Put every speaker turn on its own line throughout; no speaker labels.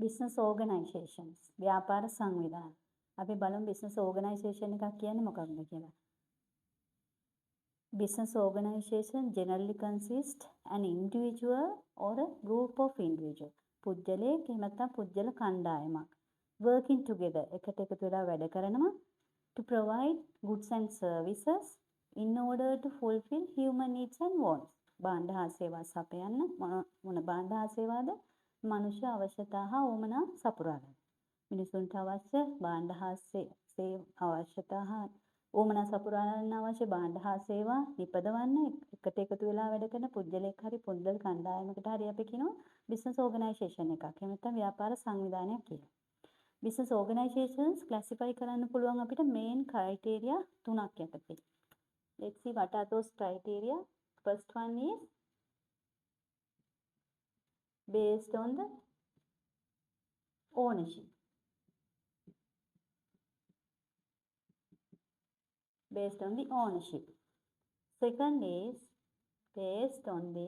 business organizations ව්‍යාපාර සංවිධාන. අපි බලමු business organization එකක් කියන්නේ මොකක්ද කියලා. Business organization generally consists an individual or a group of individuals. පුද්ගලයෙක් එහෙම නැත්නම් පුද්ගල කණ්ඩායමක් working together එකට එකතු වෙලා වැඩ කරනවා to provide goods and services in order to fulfill human needs and wants. භාණ්ඩ හා සේවා සපයන්න මොන භාණ්ඩ හා සේවාද? මනුෂ්‍ය අවශ්‍යතා හා උවමනා සපුරා ගන්න. මිනිසුන්ට අවශ්‍ය භාණ්ඩ හා අවශ්‍යතා හා උවමනා සපුරා ගන්න අවශ්‍ය භාණ්ඩ හා සේවා නිපදවන්න එකට එකතු වෙලා වැඩ කරන පුද්ගලයෙක් හරි පුද්ගල කණ්ඩායමකට හරි අපි කියනවා business organization එකක්. එහෙම නැත්නම් ව්‍යාපාර සංවිධානයක් කියලා. business organizations classify කරන්න පුළුවන් අපිට main criteria තුනක් යටතේ. Let's see what are those criteria. First one is based on the ownership. Based on the ownership. Second is based on the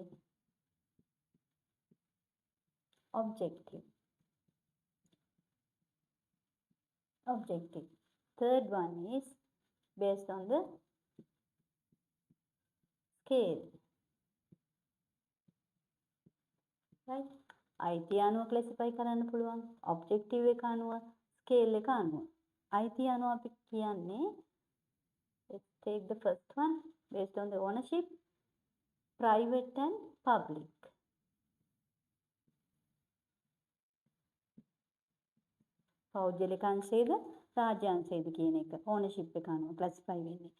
objective. Third one is based on the scale. Right? අයිතිය අනුව classify කරන්න පුළුවන්. objective එක අනුව, scale එක අනුව. අයිතිය අනුව අපි කියන්නේ let's take the first one based on the ownership, private and public. පෞද්ගලික අංශයේද රාජ්‍ය අංශයේද කියන එක ownership එක අනුව classify වෙන්නේ.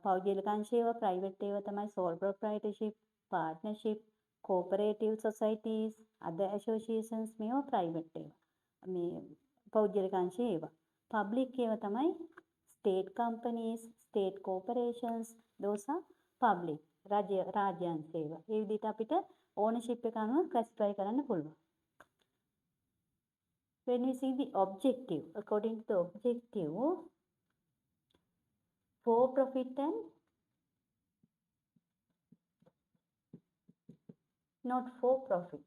පෞද්ගලික අංශයේව private ඒවා තමයි sole proprietorship, partnership, cooperative societies, other associations මේවා private ඒවා. මේ පෞද්ගලික අංශයේ ඒවා. public ඒවා තමයි state companies, state corporations, those are public. රාජ්‍ය අංශ ඒවා. ඒ විදිහට අපිට ownership එක අනුව classify කරන්න පුළුවන්. When we see the objective, according to the objective, for profit and not for profit.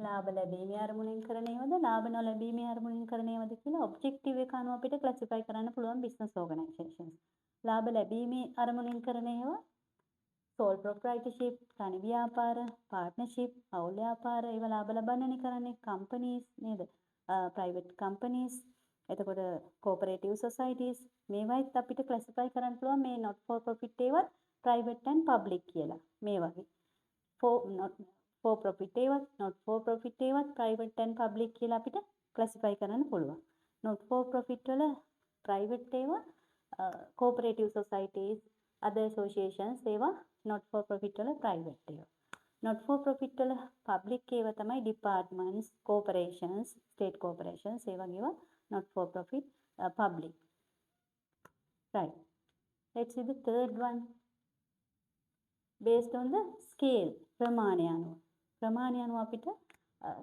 ලාභ ලැබීමේ අරමුණින් කරන ඒවාද ලාභ නොලැබීමේ අරමුණින් කරන ඒවාද කියලා ඔබ්ජෙක්ටිව් එක අනුව අපිට ක්ලාසිෆයි කරන්න පුළුවන් business organizations. ලාභ ලැබීමේ අරමුණින් කරන ඒවා sole proprietorship, තනි ව්‍යාපාර, partnership, පෞල් ව්‍යාපාර, ඒවා ලාභ ලබන්නනේ කරන්නේ companies නේද? private companies, එතකොට cooperative societies මේවායිත් අපිට ක්ලාසිෆයි කරන්න පුළුවන් මේ not for profit ඒවත් private and public කියලා. මේ වගේ. for profit ඒවත් not for profit ඒවත් private and public කියලා අපිට classify කරන්න පුළුවන්. not for profit වල private ඒවා cooperative societies, other associations ඒවා not for profit වල private ඒවා. not for profit වල public ඒවා තමයි departments, corporations, state corporations ඒ වගේ ඒවා not for profit public. Right. Let's see the third one. Based on the scale ප්‍රමාණය අනුව. ප්‍රමාණය අනුව අපිට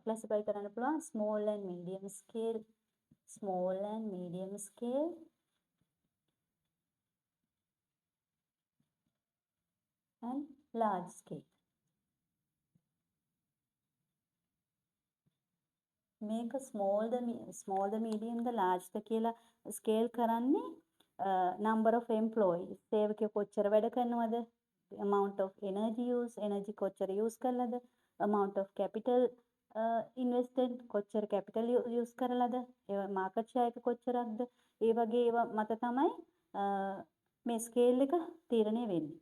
classify කරන්න පුළුවන් small and medium scale, and large scale. මේක small the medium the large the කියලා scale කරන්නේ number of employees. සේවකයෝ කොච්චර වැඩ කරනවද? amount of energy කොච්චර use කළාද? amount of capital invested කොච්චර capital use කරලාද? ඒ market share එක කොච්චරක්ද? ඒ වගේ ඒවා මත තමයි මේ scale එක තීරණය වෙන්නේ.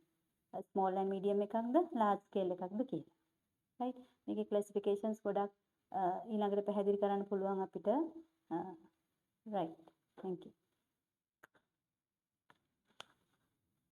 small and medium එකක්ද large scale එකක්ද කියලා. right? මේකේ classifications ගොඩක් ඊළඟට පැහැදිලි කරන්න පුළුවන් අපිට. right. Thank you.